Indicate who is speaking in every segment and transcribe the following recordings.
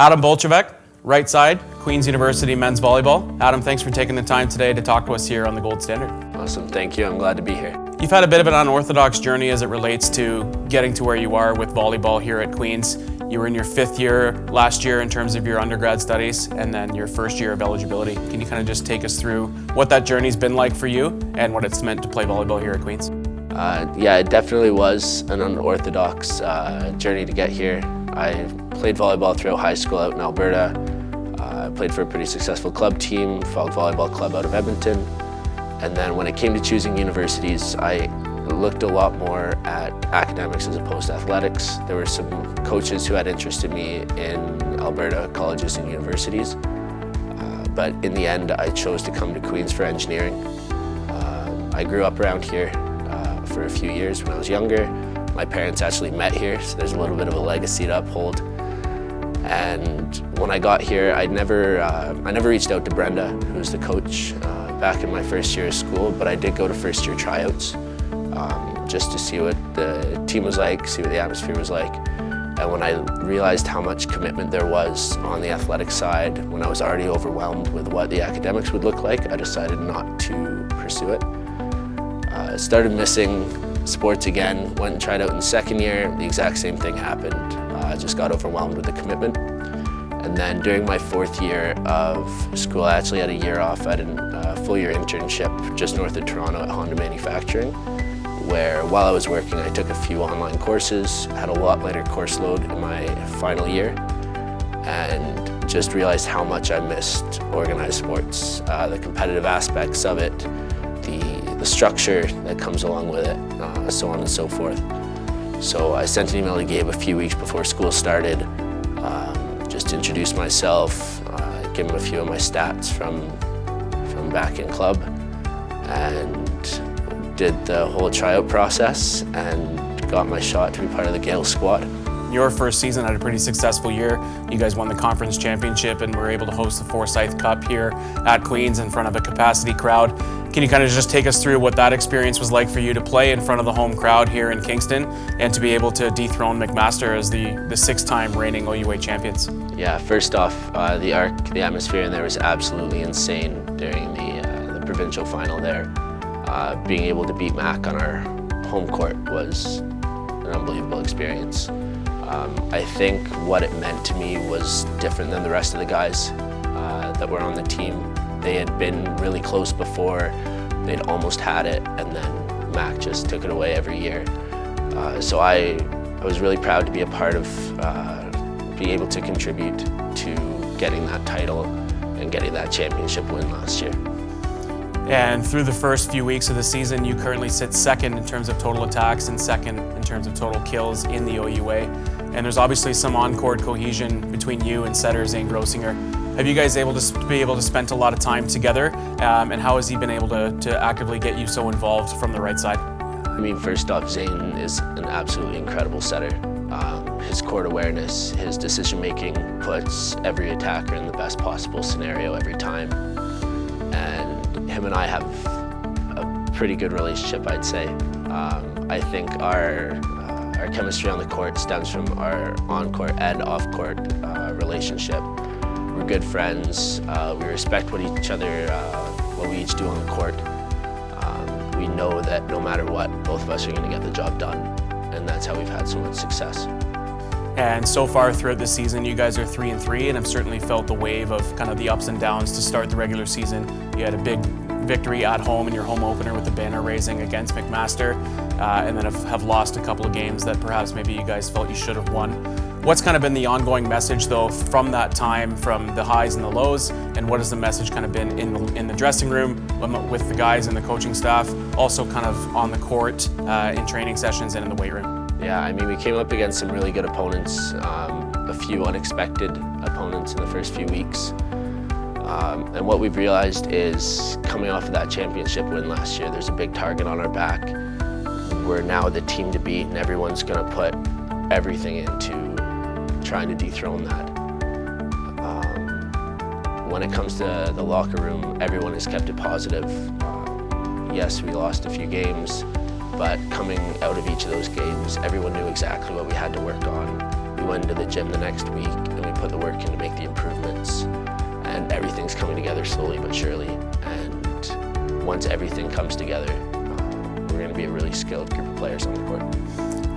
Speaker 1: Adam Boljkovac, right side, Queen's University men's volleyball. Adam, thanks for taking the time today to talk to us here on the Gold Standard.
Speaker 2: Awesome, thank you. I'm glad to be here.
Speaker 1: You've had a bit of an unorthodox journey as it relates to getting to where you are with volleyball here at Queen's. You were in your 5th year last year in terms of your undergrad studies, and then your 1st year of eligibility. Can you kind of just take us through what that journey's been like for you and what it's meant to play volleyball here at Queen's?
Speaker 2: Yeah, it definitely was an unorthodox journey to get here. I played volleyball throughout high school out in Alberta. I played for a pretty successful club team, Forsyth Volleyball Club out of Edmonton. And then when it came to choosing universities, I looked a lot more at academics as opposed to athletics. There were some coaches who had interested me in Alberta colleges and universities. But in the end, I chose to come to Queen's for engineering. I grew up around here for a few years when I was younger. My parents actually met here, so there's a little bit of a legacy to uphold. And when I got here, I never reached out to Brenda, who's the coach, back in my 1st year of school, but I did go to 1st year tryouts just to see what the team was like, see what the atmosphere was like. And when I realized how much commitment there was on the athletic side, when I was already overwhelmed with what the academics would look like, I decided not to pursue it. I started missing sports again, went and tried out in the 2nd year, the exact same thing happened. I just got overwhelmed with the commitment. And then during my 4th year of school, I actually had a year off. I had a full-year internship just north of Toronto at Honda Manufacturing, where while I was working, I took a few online courses, had a lot lighter course load in my final year, and just realized how much I missed organized sports, the competitive aspects of it, the structure that comes along with it, so on and so forth. So I sent an email to Gabe a few weeks before school started, just to introduce myself, give him a few of my stats from back in club, and did the whole tryout process and got my shot to be part of the Gaels squad.
Speaker 1: Your first season had a pretty successful year. You guys won the conference championship and were able to host the Forsyth Cup here at Queen's in front of a capacity crowd. Can you kind of just take us through what that experience was like for you to play in front of the home crowd here in Kingston and to be able to dethrone McMaster as the 6-time reigning OUA champions?
Speaker 2: Yeah, first off, the atmosphere in there was absolutely insane during the provincial final there. Being able to beat Mac on our home court was an unbelievable experience. I think what it meant to me was different than the rest of the guys that were on the team. They had been really close before, they'd almost had it, and then Mac just took it away every year. So I was really proud to be a part of being able to contribute to getting that title and getting that championship win last year.
Speaker 1: And through the first few weeks of the season, you currently sit 2nd in terms of total attacks and 2nd in terms of total kills in the OUA. And there's obviously some on-court cohesion between you and setter Zane Grossinger. Have you guys be able to spend a lot of time together? And how has he been able to actively get you so involved from the right side?
Speaker 2: I mean, first off, Zane is an absolutely incredible setter. His court awareness, his decision-making puts every attacker in the best possible scenario every time. And him and I have a pretty good relationship, I'd say. I think our chemistry on the court stems from our on-court and off-court relationship. We're good friends. We respect what we each do on the court. We know that no matter what, both of us are going to get the job done, and that's how we've had so much success.
Speaker 1: And so far throughout the season, you guys are 3-3, and I've certainly felt the wave of kind of the ups and downs to start the regular season. You had a big victory at home in your home opener with the banner raising against McMaster, and then have lost a couple of games that perhaps maybe you guys felt you should have won. What's kind of been the ongoing message though from that time, from the highs and the lows, and what has the message kind of been in the dressing room with the guys and the coaching staff, also kind of on the court, in training sessions and in the weight room?
Speaker 2: Yeah, I mean, we came up against some really good opponents, a few unexpected opponents in the first few weeks. And what we've realized is coming off of that championship win last year, there's a big target on our back. We're now the team to beat, and everyone's going to put everything into trying to dethrone that. When it comes to the locker room, everyone has kept it positive. Yes, we lost a few games, but coming out of each of those games, everyone knew exactly what we had to work on. We went into the gym the next week and we put the work in to make the improvements, and everything's coming together slowly but surely. And once everything comes together, we're going to be a really skilled group of players on the court.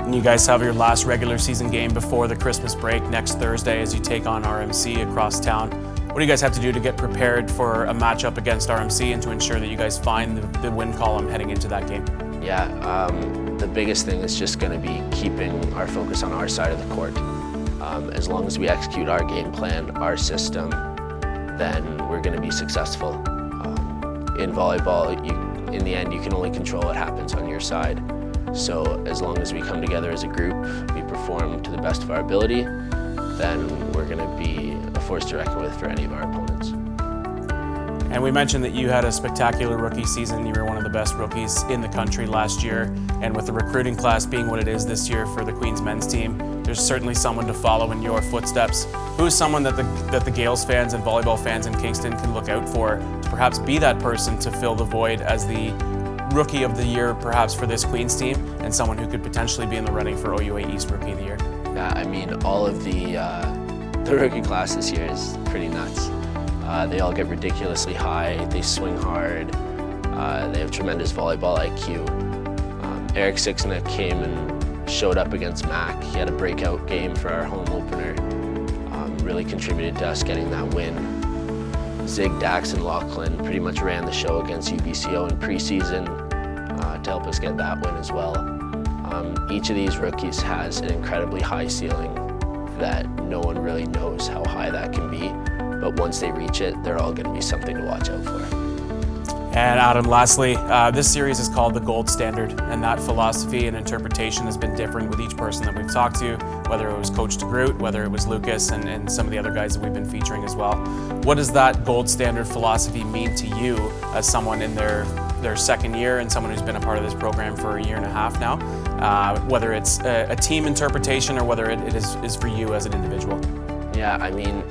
Speaker 1: And you guys have your last regular season game before the Christmas break next Thursday as you take on RMC across town. What do you guys have to do to get prepared for a matchup against RMC and to ensure that you guys find the win column heading into that game?
Speaker 2: Yeah, the biggest thing is just going to be keeping our focus on our side of the court. As long as we execute our game plan, our system, then we're going to be successful. In volleyball, in the end, you can only control what happens on your side. So as long as we come together as a group, we perform to the best of our ability, then we're going to be a force to reckon with for any of our opponents.
Speaker 1: And we mentioned that you had a spectacular rookie season. You were one of the best rookies in the country last year. And with the recruiting class being what it is this year for the Queen's men's team, there's certainly someone to follow in your footsteps. Who's someone that the Gaels fans and volleyball fans in Kingston can look out for to perhaps be that person to fill the void as the Rookie of the Year perhaps for this Queen's team, and someone who could potentially be in the running for OUA East Rookie of the Year?
Speaker 2: Yeah, I mean, all of the rookie class this year is pretty nuts. They all get ridiculously high, they swing hard, they have tremendous volleyball IQ. Eric Sixna came and showed up against Mac. He had a breakout game for our home opener, really contributed to us getting that win. Zig, Dax, and Lachlan pretty much ran the show against UBCO in preseason to help us get that win as well. Each of these rookies has an incredibly high ceiling that no one really knows how high that can be, but once they reach it, they're all going to be something to watch out for.
Speaker 1: And Adam, lastly, this series is called the gold standard, and that philosophy and interpretation has been different with each person that we've talked to, whether it was Coach DeGroot, whether it was Lucas, and some of the other guys that we've been featuring as well. What does that gold standard philosophy mean to you as someone in their second year and someone who's been a part of this program for a year and a half now, whether it's a team interpretation or whether it is for you as an individual?
Speaker 2: Yeah, I mean,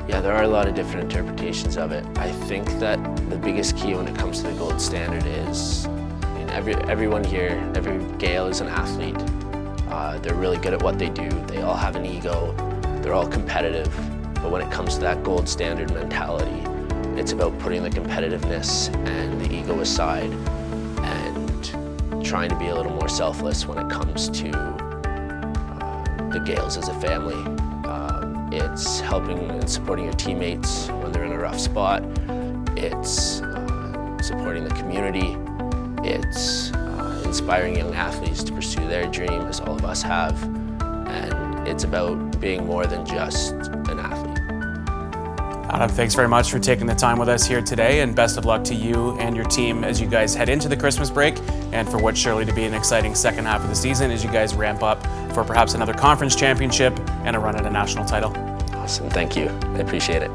Speaker 2: yeah, there are a lot of different interpretations of it. I think that the biggest key when it comes to the gold standard is, I mean, everyone here, every Gael is an athlete. They're really good at what they do. They all have an ego. They're all competitive. But when it comes to that gold standard mentality, it's about putting the competitiveness and the ego aside and trying to be a little more selfless when it comes to the Gaels as a family. It's helping and supporting your teammates when they're in a rough spot. It's supporting the community. It's inspiring young athletes to pursue their dream, as all of us have. And it's about being more than just an athlete.
Speaker 1: Adam, thanks very much for taking the time with us here today, and best of luck to you and your team as you guys head into the Christmas break and for what's surely to be an exciting second half of the season as you guys ramp up for perhaps another conference championship and a run at a national title.
Speaker 2: Awesome, thank you. I appreciate it.